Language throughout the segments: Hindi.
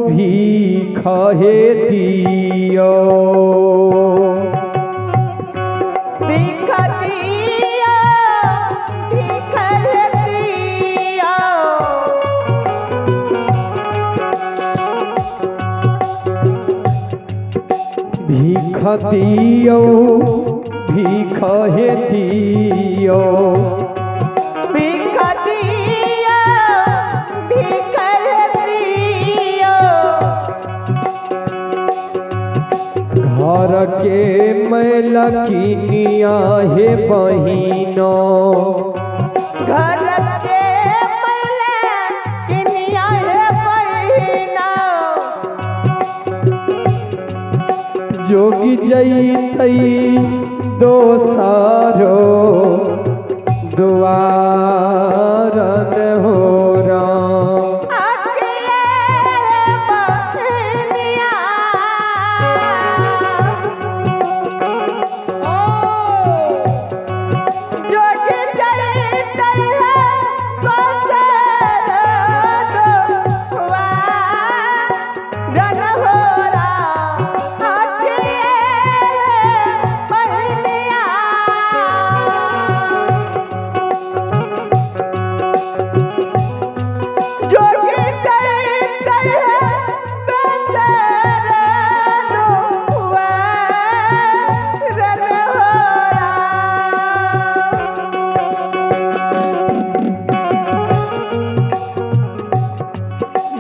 भीख हे दियो। भीख दियो, भीख हे दियो। भीख दियो, भीख हे दियो। भीख दियो, भीख हे दियो। घर के मैलकिनिया हे बहिनो। घर के मैलकिनिया हे बहिनो। जोगी जैतई दोसारो दुआरन हो राम।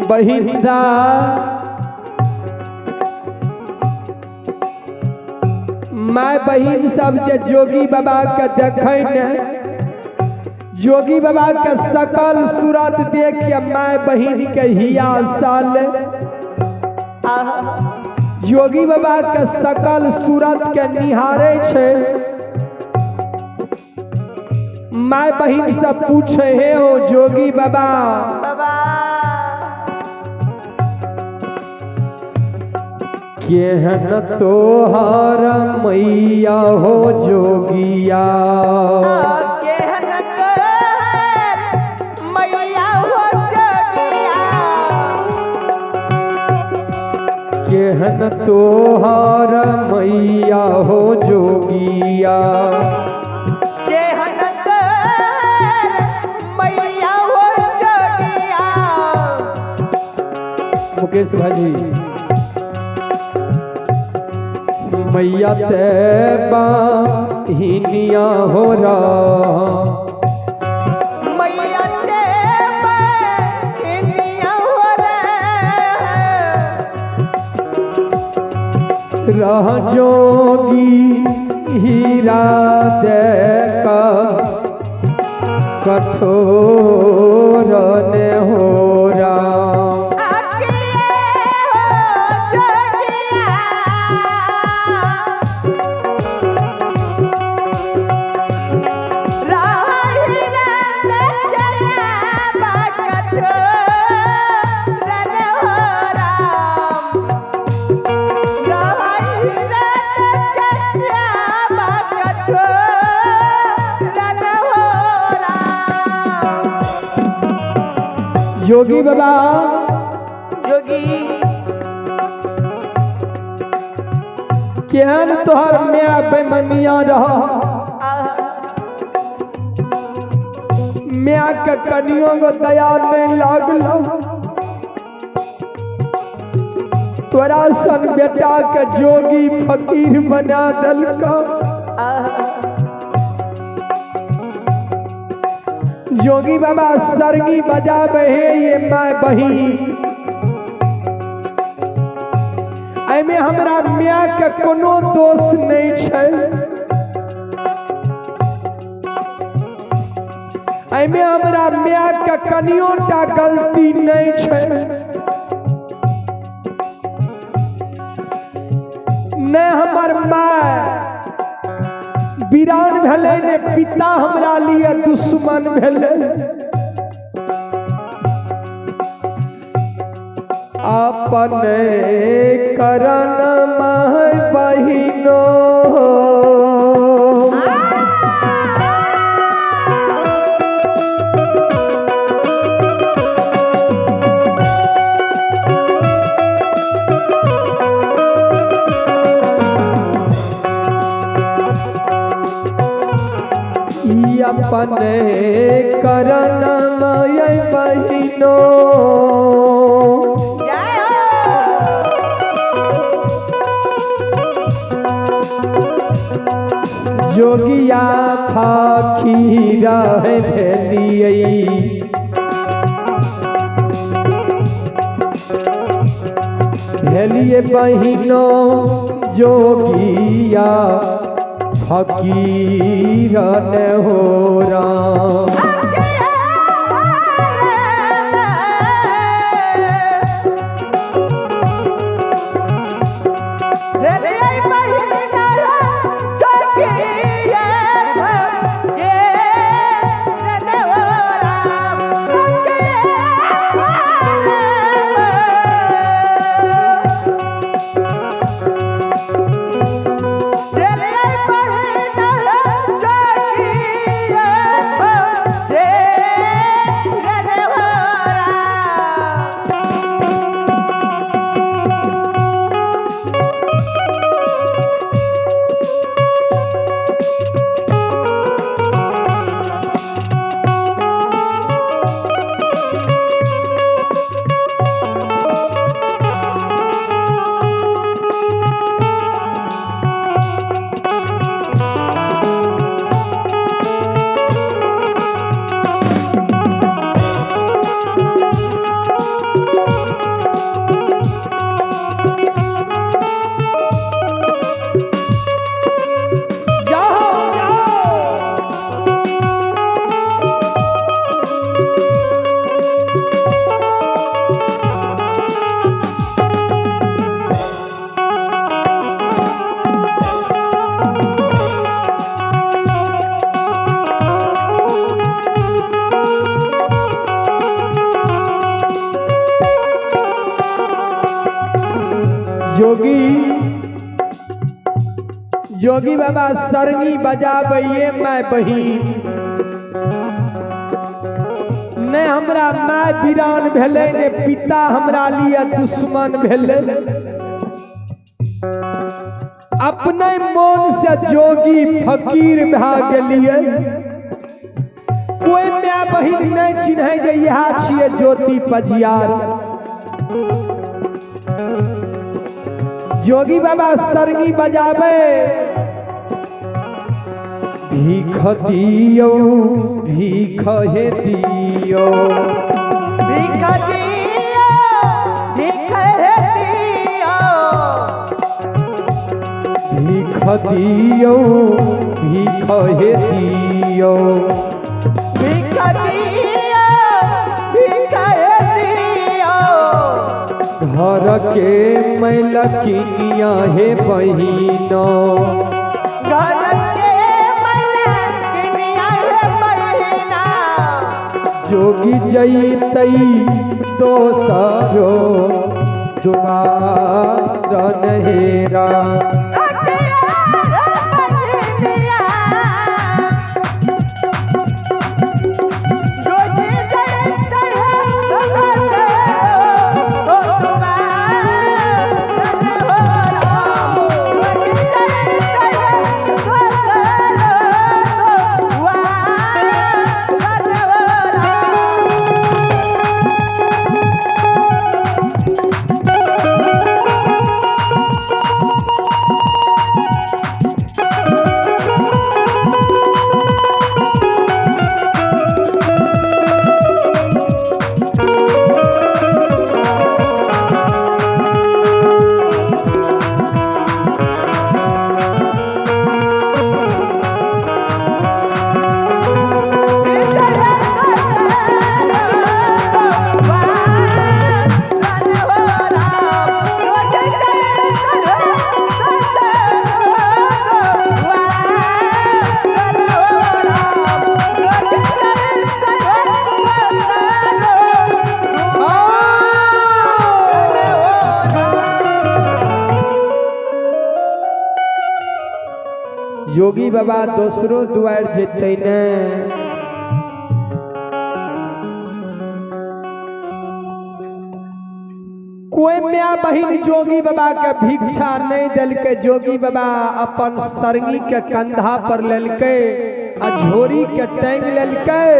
बहिंदा माय बहिन सब जे जोगी बाबा के देखे ने, जोगी बाबा के सकल सूरत देख के माय बहिन के हिया साल। जोगी बाबा के सकल सूरत के निहारे छे। माय बहिन सब पूछे हे हो जोगी बाबा, केहन तोहर मैया हो जोगिया। केहन तोहर मैया हो जोगिया। केहन तोहर मैया हो जोगिया। केहन तोहर मैया हो जोगिया। मुकेश भाजी, मैया ते बहिनिया हो रहा। मैया ते बहिनिया हो रह जोगी हीरा दे का कठोर ने हो रहा। जोगी बाबा, जोगी केहन तोहर मैया बेमनिया रहा। मैया के कनियों को दया नहीं लागलो। तोरा सन बेटा के जोगी फकीर बना दलका। जोगी बाबा सरगी बजावे हे ये माय बहिन। एमे हमरा मिया के कोनो दोष नहीं छै। एमे हमरा मिया के कनियो टा गलती नहीं छै। ने हमर माय वीरान भेले ने पिता हमरा लिए दुश्मन भेले। अपने करन माय बहिनो अपन करनमय बहिनो जय जोगिया फकीर भेलियै भेलिए बहिनो जोगिया फकीर ने हो राम जोगी बाबा सरनी बजाबैये मैं बहिन ने हमरा माय वीरान भेले ने पिता हमरा लिए दुश्मन भेले अपने मन से जोगी फकीर भा गेलिए कोई माय बहिन नहीं चिन्हे जे यह छिए ज्योति पजियार जोगी बाबा सरनी बजाबे भीख दियो भीख हे दियो भीख दियो भीख हे दियो भीख दियो भीख हे दियो भीख दियो भीख हे दियो घर के मैलकिनिया हे बहिनो घर के मैलकिनिया हे बहिना जोगी जैतई दोसरो दुआर नहेरा जोगी बाबा दोसरो दुआर जेते ने कोई माया बहिन जोगी बाबा के भिक्षा नहीं दिल के जोगी बाबा अपन सरंगी के कंधा पर लेलके आ झोरी के टांग लेलकै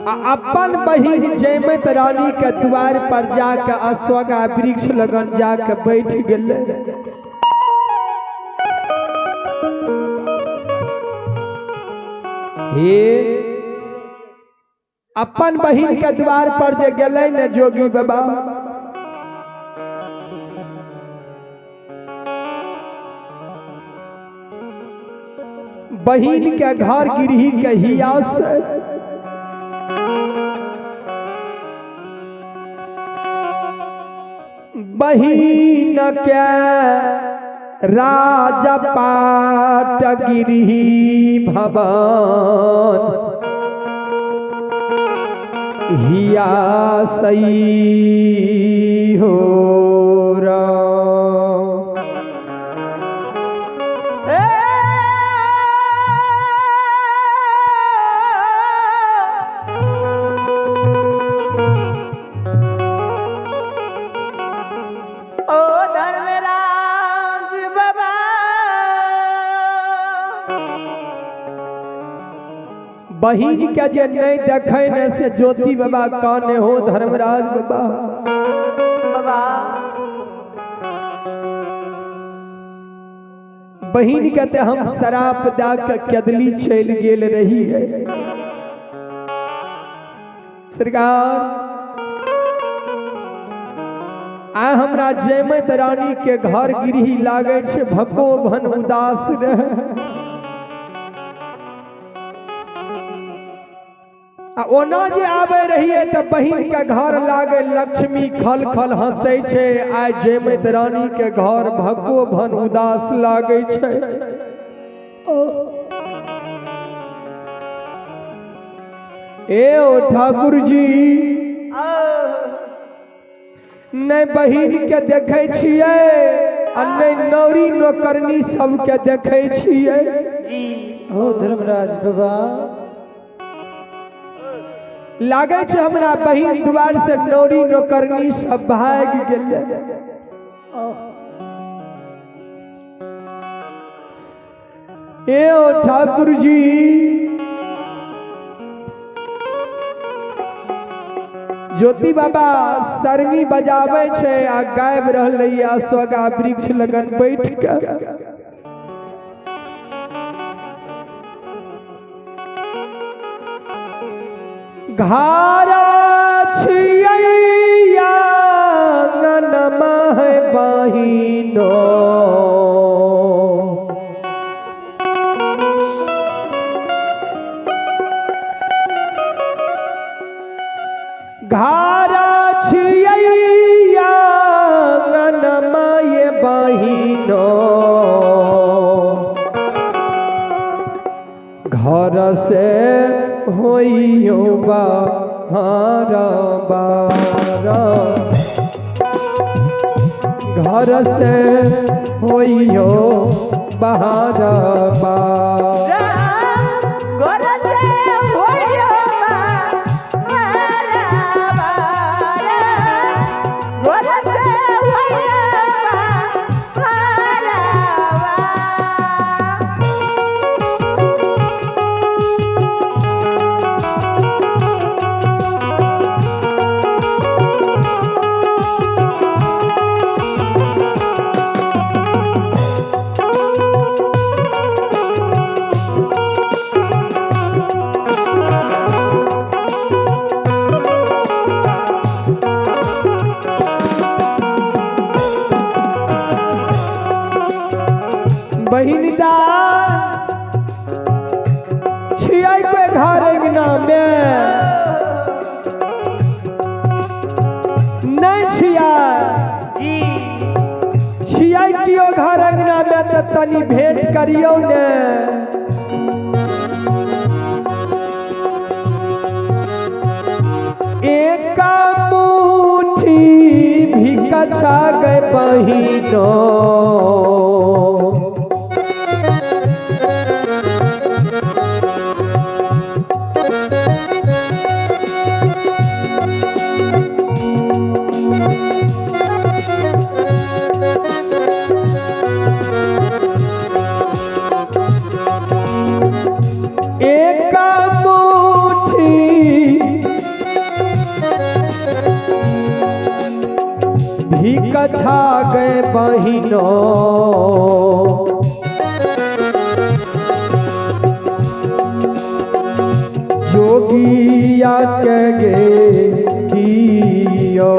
आ अपन बहिन जयमत रानी के द्वार पर जाके अश्वगा वृक्ष लगन जाके बैठ गेलै। हे अपन बहिन के द्वार पर जे गेलै ने जोगी बाबा, बहिन के घर गिरही के हिया से बहिन के राजपाट गिरही भवन हिया सही हो बहिन के जे नहीं देखे ने से ज्योति बाबा काने हो धर्मराज बाबा। बहिन के ते हम शराप दा के कदली चल गेल रही है सरकार। आ हमरा जयमत रानी के घर गिरही लागे छे भको भन उदास रहे। ओना जे आवे रहिए तो बहिन के घर लागे लक्ष्मी खल खल हंसे छे। आय जयमत रानी के घर भको भन उदास लागे छे। ए ओ ठाकुर जी नहीं बहिन के देखे छिए आ नहीं नौरी नौकरनी सब के देखे छिए जी। ओ धर्मराज बाबा लागे छे हमरा बहिन द्वार से नौरी नौकरनी सब भाग गेलै। ए ओ ठाकुर जी ज्योति बाबा सरंगी बजावे छे आ गायब रहलै अश्वगा वृक्ष लगन बैठ के। घारा छिया आंगनमा है बहिनो घारा छिया आंगनमा ये बहिनो घर से होइयो बाहर बार घर से होइयो बाहर बार छिया के घर अंगना में नहीं छिया कियो घर अंगना में तो तनी भेंट करियो ने। एक मुट्ठी भी कछा गए बहिनो भीख छा गए बहिनो जोगिया के गे दियो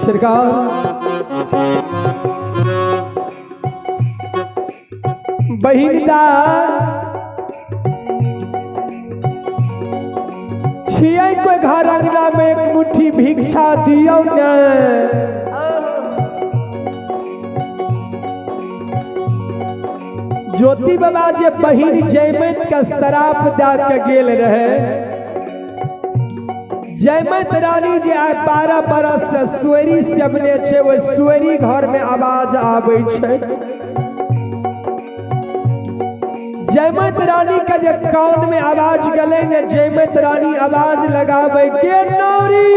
सरकार बहिनदा छियै कोई घर अंगना में एक मुट्ठी भिक्षा दियो न ज्योति बाबा जे बहिन जयमत के शराप दा के गेल रहे जयमत रानी जे आइ 12 बरस से सुअरी सेवने छे वो सुअरी घर में आवाज आवे छे जयमत रानी के जे कान में आवाज गले ने जयमत रानी आवाज लगावे के नौरी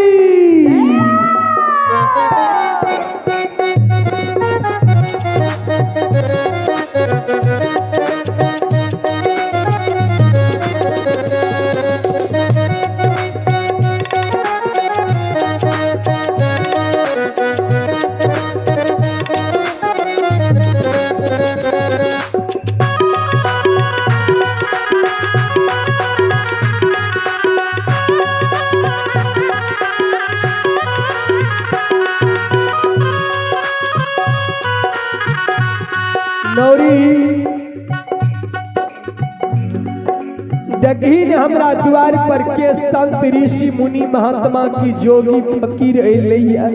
देखी हमरा द्वार पर के संत ऋषि मुनि महात्मा की जोगी फकीर अइलैया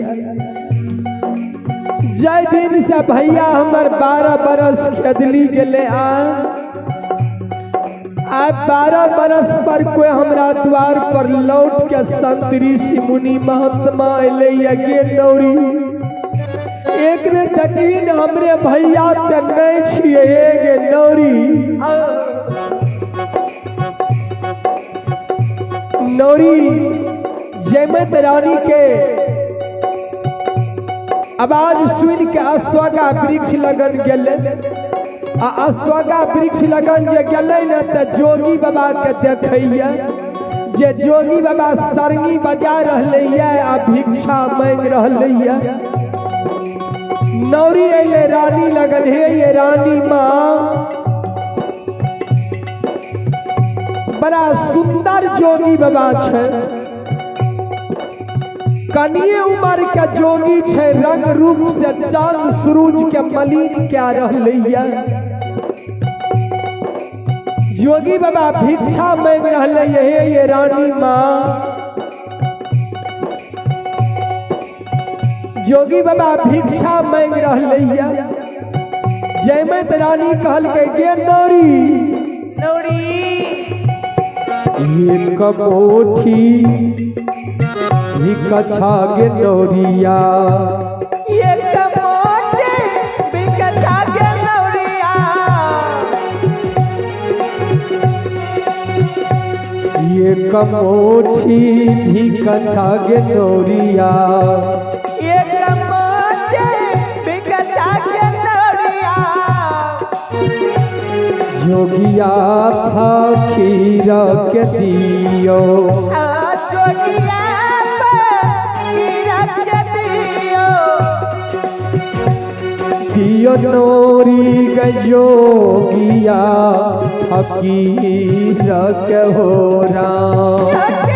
जय दिन से भैया हमर 12 बरस खेदली गेले आ 12 बरस पर कोई हमरा द्वार पर लौट के संत ऋषि मुनि महात्मा अइलैया गे नौरी एक ने तकीन हमरे भैया ते नहीं छिए गे नौरी जयमत रानी के आवाज सुन के अश्वगा वृक्ष लगन गेले आ अश्वगा वृक्ष लगन जे गेले न त जोगी बाबा के देखैया जे जोगी बाबा सरंगी बजा रहलैया आ भिक्षा मांग रहलैया नौरी अइले रानी लगन हे ये रानी माँ बड़ा सुंदर जोगी बाबा छे कनिए उम्र के जोगी छे रंग रूप से चांद सूरज के मलिन क्या रहलैया जोगी बाबा भिक्षा मांग रहलैया हे ये रानी माँ जोगी बाबा भिक्षा मांग रहलैया जयमत रानी कहल के गे नौरी एक मोठी भिक्षा गे नौरिया एक मोठी भिक्षा गे नौरिया एक मोठी भिक्षा गे नौरिया जोगिया फकीर के दियो दियो नौरी के जोगिया फकीर के हो राम